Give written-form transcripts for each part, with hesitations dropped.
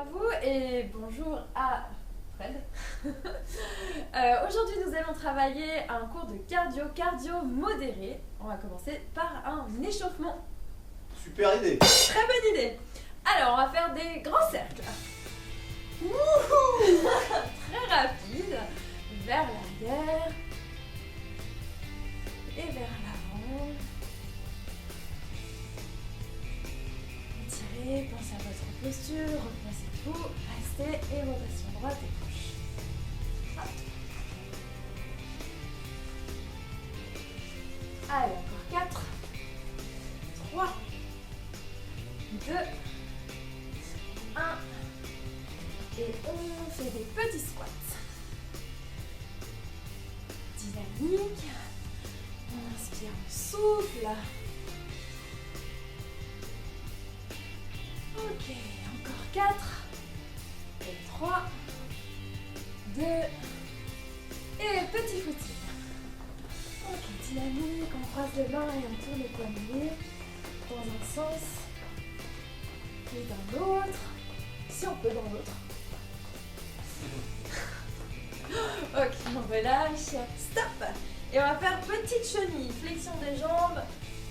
à vous et bonjour à Fred. Aujourd'hui nous allons travailler un cours de cardio modéré. On va commencer par un échauffement. Super idée. Très bonne idée. Alors on va faire des grands cercles. Wouhou. Très rapide. Vers l'arrière et vers l'avant. Étirez, pensez à votre posture, replacez-vous, restez et rotation droite et gauche. Hop. Allez, encore 4, 3, 2, 1 et on fait des petits squats. Dynamique, on inspire, on souffle. Ok, encore 4, et 3, 2, et petit footing. Ok, dynamique, on croise les mains et on tourne les poignets dans un sens et dans l'autre, si on peut dans l'autre. Ok, on relâche, stop. Et on va faire petite chenille, flexion des jambes,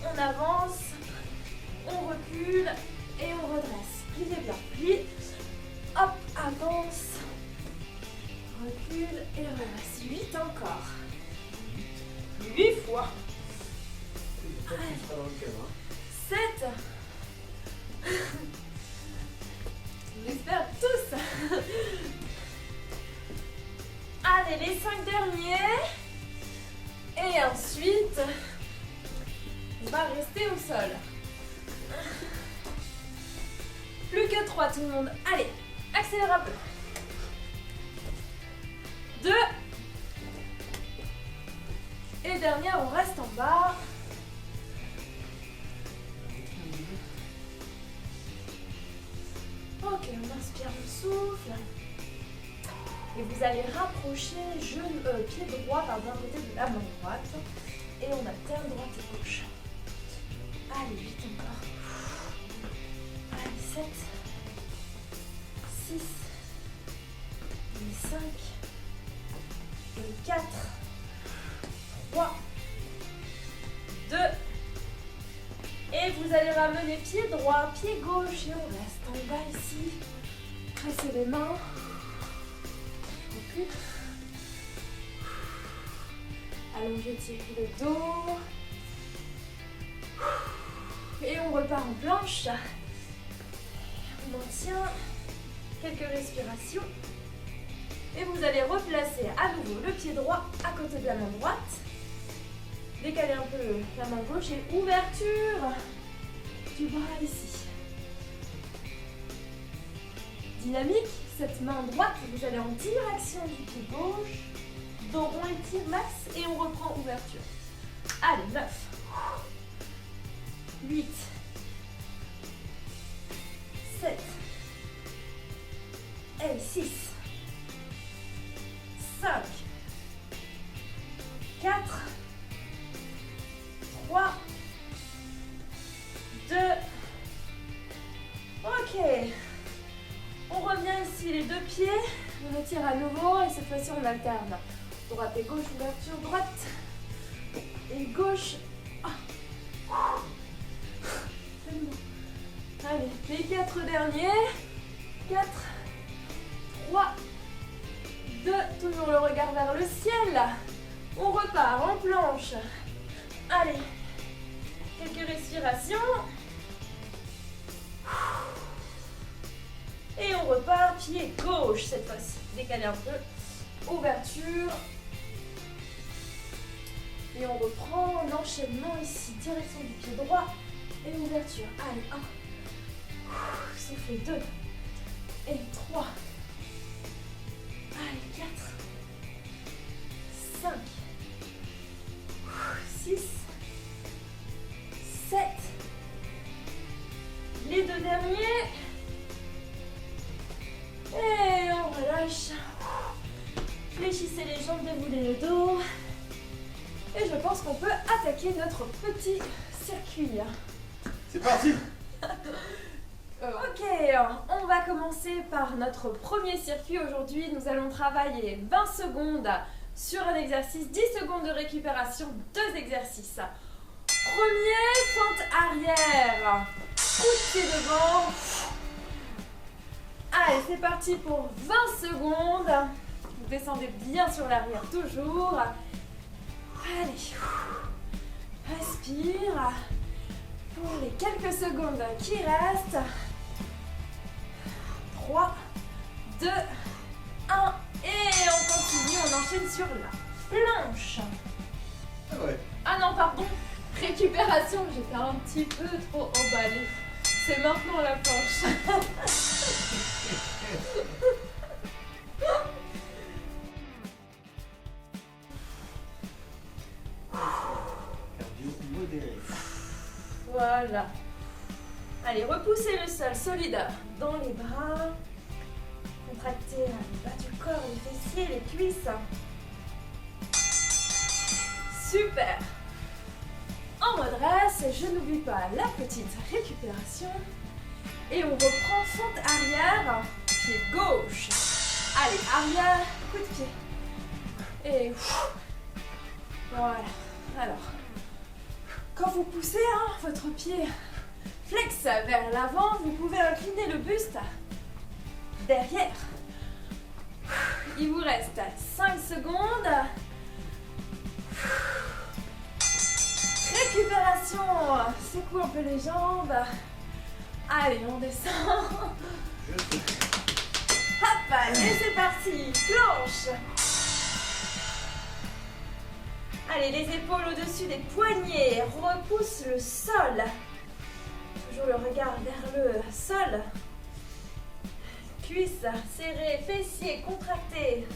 on avance, on recule et on redresse. Pliez bien, plie, hop, avance, recule et redresse. 8 encore. 8 fois. 7. J'espère tous. Allez, les 5 derniers. Et ensuite, on va rester au sol. Plus que 3 tout le monde. Allez, accélère un peu. 2. Et dernière, on reste en bas. Ok, on inspire, on souffle. Et vous allez rapprocher pied droit d'un côté de la main droite. Et on alterne droite et gauche. Allez, 8 encore. Allez, 7, 6, et 5, et 4, 3, 2, et vous allez ramener pied droit, pied gauche, et on reste en bas ici. Pressez les mains. Recule. Allongez, tirez le dos. Et on repart en planche. On maintient quelques respirations. Et vous allez replacer à nouveau le pied droit à côté de la main droite. Décalez un peu la main gauche et ouverture du bras ici. Dynamique, cette main droite, vous allez en direction du pied gauche. Dos rond, étire max et on reprend ouverture. Allez, 9, 8, 7, et 6, 5, 4, 3, 2, ok. On revient ici, les deux pieds, on étire à nouveau et cette fois-ci on alterne. Droite et gauche, ouverture, droite et gauche. Ah. C'est bon. Allez, les 4 derniers. 4, 3, 2, toujours le regard vers le ciel. On repart en planche. Allez, quelques respirations. Et on repart pied gauche cette fois-ci. Décalez un peu. Ouverture. Et on reprend l'enchaînement ici. Direction du pied droit et ouverture. Allez, 1. Soufflez 2. Et 3. Allez, 4. 5. 6. 7. Les deux derniers. Et on relâche. Fléchissez les jambes, déboulez le dos. Et je pense qu'on peut attaquer notre petit circuit. C'est parti. Ok, on va commencer par notre premier circuit aujourd'hui. Nous allons travailler 20 secondes sur un exercice, 10 secondes de récupération, 2 exercices. Premier, fente arrière, coup de pied devant. Allez, c'est parti pour 20 secondes. Vous descendez bien sur l'arrière toujours. Allez, respire. Pour les quelques secondes qui restent. 3, 2, 1 et on continue, on enchaîne sur la planche. Ah ouais. Ah non, pardon, récupération, j'étais un petit peu trop emballée. C'est maintenant la planche. Cardio modéré. Voilà. Allez, repoussez le sol solide dans les bras. Contractez le bas du corps, les fessiers, les cuisses. Super. En mode reste, je n'oublie pas la petite récupération. Et on reprend fente arrière, pied gauche. Allez, arrière, coup de pied. Et voilà. Alors, quand vous poussez votre pied flex vers l'avant, vous pouvez incliner le buste derrière. Il vous reste 5 secondes. Récupération. Secoue un peu les jambes. Allez, on descend. Hop, allez, c'est parti. Planche. Allez, les épaules au-dessus des poignets. Repousse le sol. Toujours le regard vers le sol. Cuisses serrées, fessiers contractés.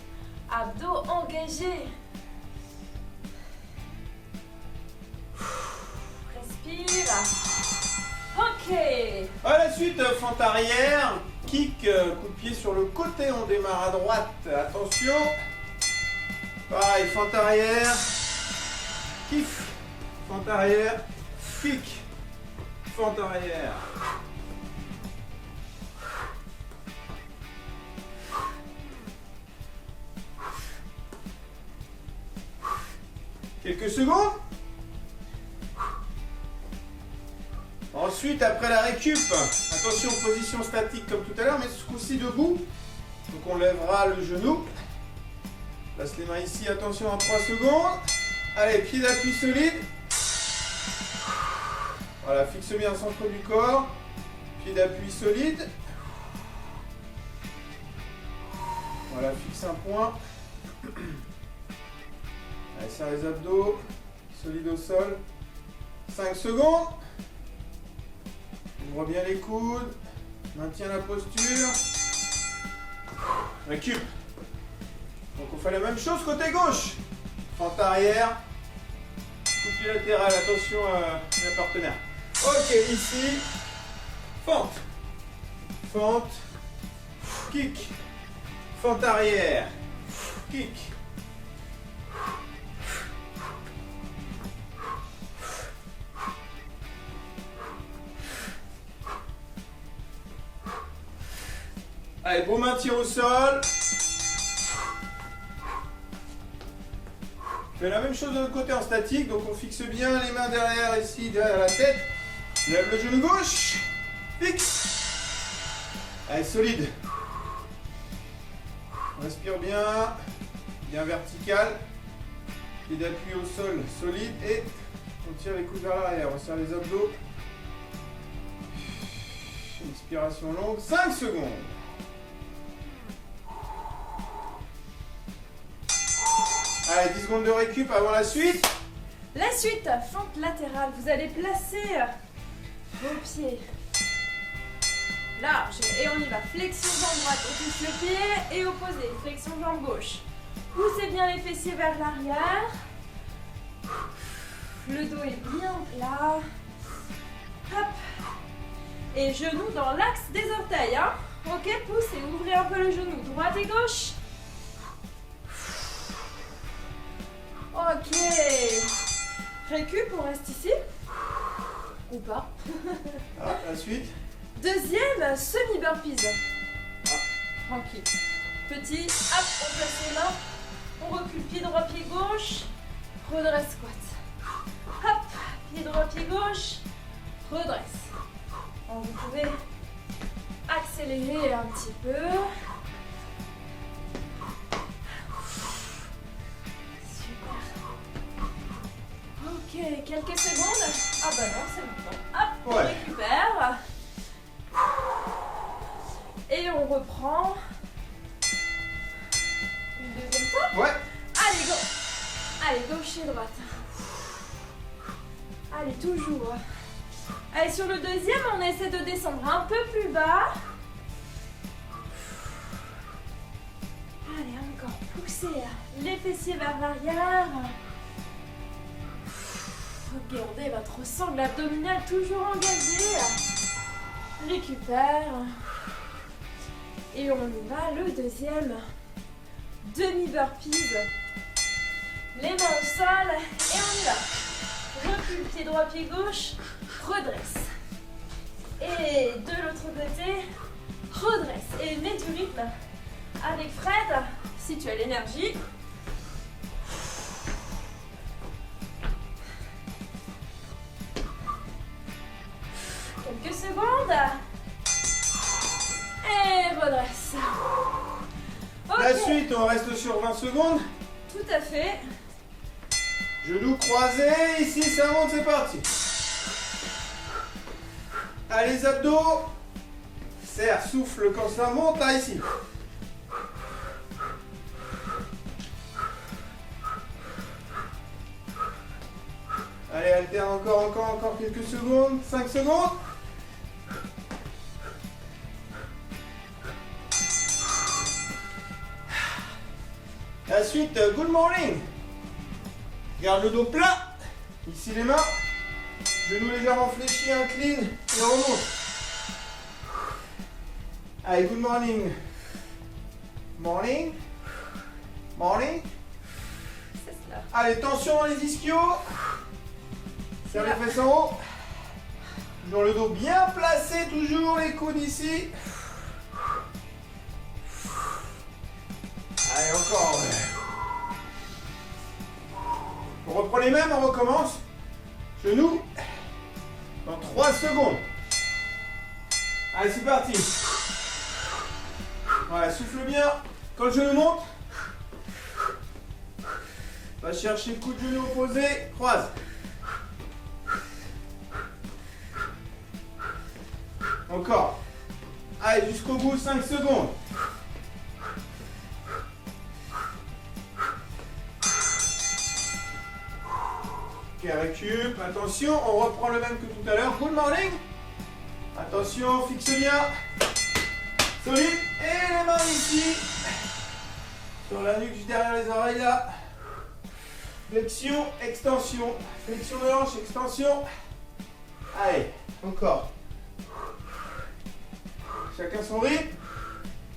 Abdos engagés. Respire. Ok. À la suite, fente arrière, kick, coup de pied sur le côté, on démarre à droite. Attention. Pareil, fente arrière, kick, fente arrière, kick, fente arrière. Quelques secondes. Ensuite, après la récup, attention, position statique comme tout à l'heure, mais ce coup-ci debout. Donc on lèvera le genou. Place les mains ici, attention, en 3 secondes. Allez, pied d'appui solide. Voilà, fixe bien le centre du corps. Pied d'appui solide. Voilà, fixe un point. Allez, serre les abdos. Solide au sol. 5 secondes. Ouvre bien les coudes. Maintiens la posture. Récup. Donc on fait la même chose côté gauche. Fente arrière. Coup de pied latéral. Attention à la partenaire. Ok, ici. Fente. Fente. Kick. Fente arrière. Kick. Allez, bon maintien au sol. On fait la même chose de l'autre côté en statique. Donc on fixe bien les mains derrière ici, derrière la tête. Lève le genou gauche. Fixe. Allez, solide. Respire bien. Bien vertical. Pied d'appui au sol, solide. Et on tire les coudes vers l'arrière. On serre les abdos. Inspiration longue. 5 secondes. Allez, 10 secondes de récup avant la suite. La suite, fente latérale. Vous allez placer vos pieds large et on y va. Flexion jambe droite, on touche le pied et opposé. Flexion jambe gauche. Poussez bien les fessiers vers l'arrière. Le dos est bien plat. Hop. Et genoux dans l'axe des orteils. Hein. Ok, poussez, ouvrez un peu le genou. Droite et gauche. Ok. Récup, on reste ici. Ou pas. Ah, la suite. Deuxième semi-burpees. Tranquille. Petit, hop, on place les mains. On recule pied droit, pied gauche. Redresse squat. Hop, pied droit, pied gauche. Redresse. Bon, vous pouvez accélérer un petit peu. Super. Ok, quelques secondes. Ah bah non, c'est bon. Hop, on récupère. Et on reprend. Une deuxième fois. Ouais. Allez, go. Allez, gauche et droite. Allez, toujours. Allez, sur le deuxième, on essaie de descendre un peu plus bas. Allez, encore. Poussez les fessiers vers l'arrière. Regardez votre sangle abdominale toujours engagée. Récupère. Et on y va, le deuxième demi-burpees. Les mains au sol et on y va. Recule, pied droit, pied gauche, redresse. Et de l'autre côté, redresse. Et mets du rythme avec Fred, si tu as l'énergie. Quelques secondes. Et redresse. Okay. La suite, on reste sur 20 secondes. Tout à fait. Genoux croisés, ici ça monte, c'est parti. Allez, les abdos. Serre, souffle quand ça monte, là, ici. Allez, alterne encore quelques secondes. 5 secondes. La suite, good morning. Garde le dos plat. Ici les mains. Genoux légèrement fléchis, incline et remonte. Allez, good morning. Morning. Morning. C'est cela. Allez, tension dans les ischios. Serre les fesses en haut. Toujours le dos bien placé, toujours les coudes ici. Allez, encore. On reprend les mêmes, on recommence. Genoux. Dans 3 secondes. Allez, c'est parti. Voilà, souffle bien. Quand le genou monte, va chercher le coup de genou opposé. Croise. Encore. Allez, jusqu'au bout, 5 secondes. Ok, récup. Attention, on reprend le même que tout à l'heure. Good morning. Attention, fixe bien. Solide. Et les mains ici. Sur la nuque, juste derrière les oreilles là. Flexion, extension. Flexion de hanche, extension. Allez, encore. Chacun son rythme.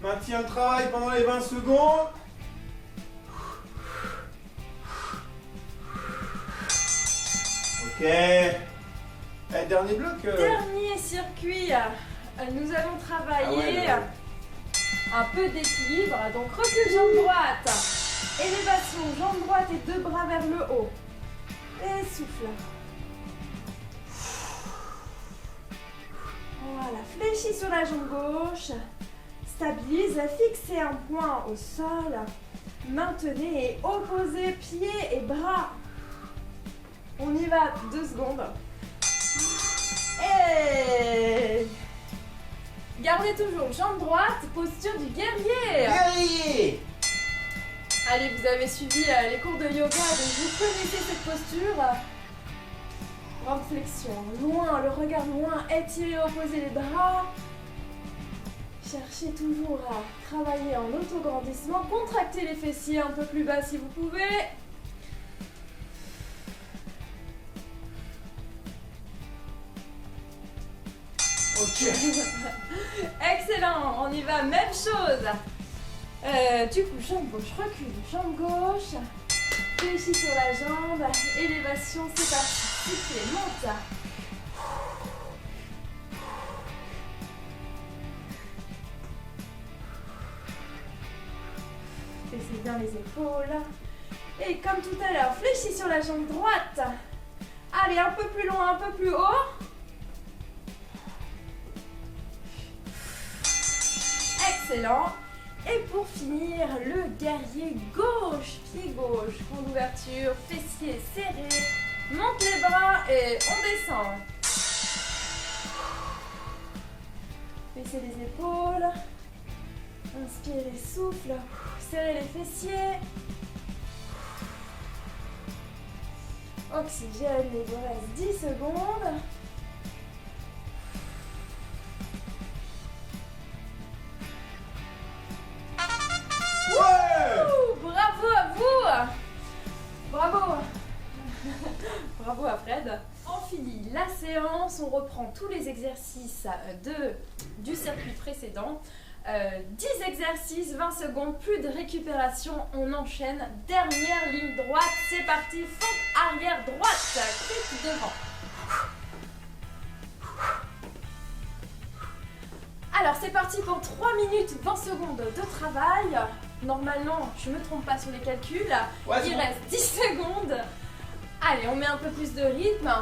Maintient le travail pendant les 20 secondes. Ok. Allez, dernier bloc. Dernier circuit. Nous allons travailler un peu d'équilibre. Donc recule jambe droite. Élévation, jambe droite et 2 bras vers le haut. Et souffle. Voilà, fléchis sur la jambe gauche. Stabilise, fixez un point au sol. Maintenez et opposez pieds et bras. On y va, 2 secondes. Et gardez toujours jambe droite, posture du guerrier. Guerrier. Allez, vous avez suivi les cours de yoga, donc vous connaissez cette posture. Grande flexion, loin, le regard loin, étirez, opposez les bras. Cherchez toujours à travailler en autograndissement. Contractez les fessiers un peu plus bas si vous pouvez. Ok. Excellent, on y va, même chose. Du coup, jambe gauche, recule, jambe gauche. Fléchis sur la jambe, élévation, c'est parti. Sifflez, monte. bien les épaules. Et comme tout à l'heure, fléchis sur la jambe droite. Allez, un peu plus loin, un peu plus haut. Excellent. Et pour finir, le guerrier gauche, pied gauche, point d'ouverture, fessiers serrés. Monte les bras et on descend. Baissez les épaules. Inspirez, souffle. Serrez les fessiers. Oxygène, il vous reste 10 secondes. Ouais! Bravo à vous! Bravo! Bravo à Fred. On finit la séance, on reprend tous les exercices du circuit précédent. 10 exercices, 20 secondes, plus de récupération, on enchaîne. Dernière ligne droite, c'est parti, fente arrière droite, clic devant. Alors c'est parti pour 3 minutes 20 secondes de travail. Normalement, je ne me trompe pas sur les calculs, Ouais, il bon. reste 10 secondes. Allez, on met un peu plus de rythme.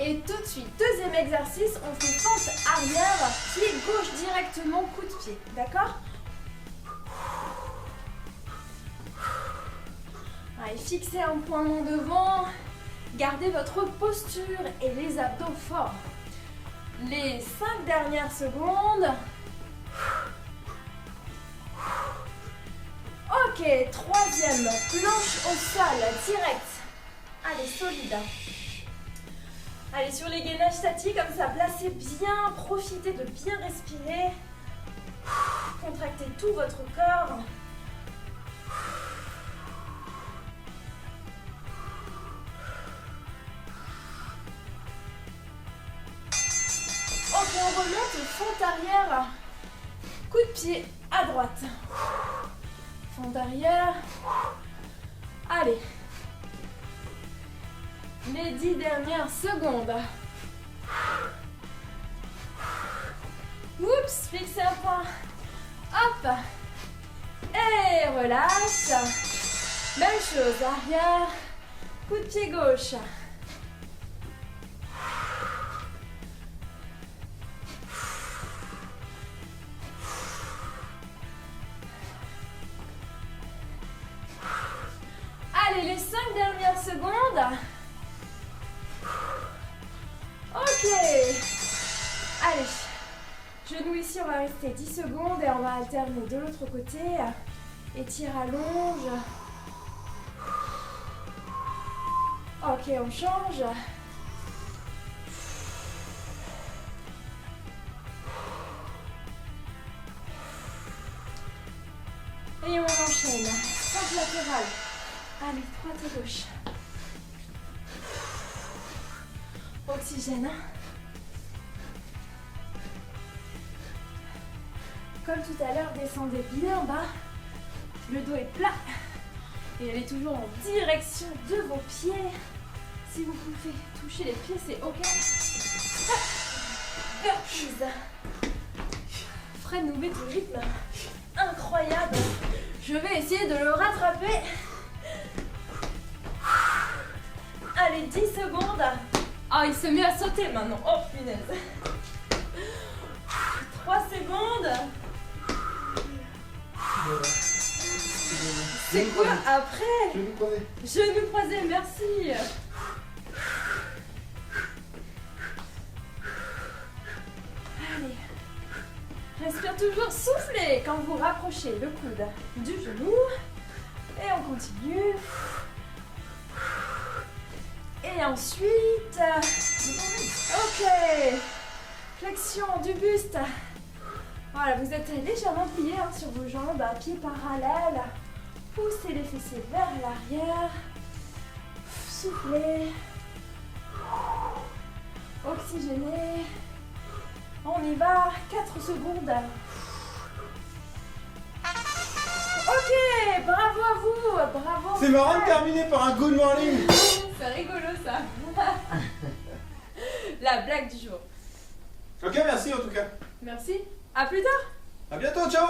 Et tout de suite, deuxième exercice, on fait fente arrière, pied gauche directement, coup de pied, d'accord? Allez, fixez un poing devant, gardez votre posture et les abdos forts. Les 5 dernières secondes. Ok, troisième, planche au sol, direct. Allez, solide. Allez, sur les gainages statiques, comme ça, placez bien, profitez de bien respirer. Contractez tout votre corps. Ok, on remonte, fente arrière, coup de pied à droite. Fente arrière. Allez. Les 10 dernières secondes. Oups, fixez un point. Hop. Et relâche. Même chose, arrière. Coup de pied gauche. Allez, les 5 dernières secondes. Ok. Allez. Genoux ici, on va rester 10 secondes et on va alterner de l'autre côté. Étire, allonge. Ok, on change. Et on enchaîne. Fente latérale. Allez, droite et gauche. Oxygène. Comme tout à l'heure, descendez bien bas. Le dos est plat. Et allez toujours en direction de vos pieds. Si vous pouvez toucher les pieds, c'est ok. Burpees. Fred nous met au rythme incroyable. Je vais essayer de le rattraper. Allez, 10 secondes. Ah, il se met à sauter maintenant. Oh, punaise. 3 secondes. C'est quoi après? Genoux croisés. Genoux croisés, merci. Allez. Respire toujours, soufflez quand vous rapprochez le coude du genou. Et on continue. Et ensuite, ok, flexion du buste. Voilà, vous êtes légèrement plié sur vos jambes, pieds parallèles. Poussez les fessiers vers l'arrière. Soufflez. Oxygénez. On y va, 4 secondes. Ok, bravo à vous, bravo. C'est marrant de terminer par un good morning. C'est rigolo ça. La blague du jour. Ok, merci en tout cas. Merci. À plus tard. À bientôt, ciao.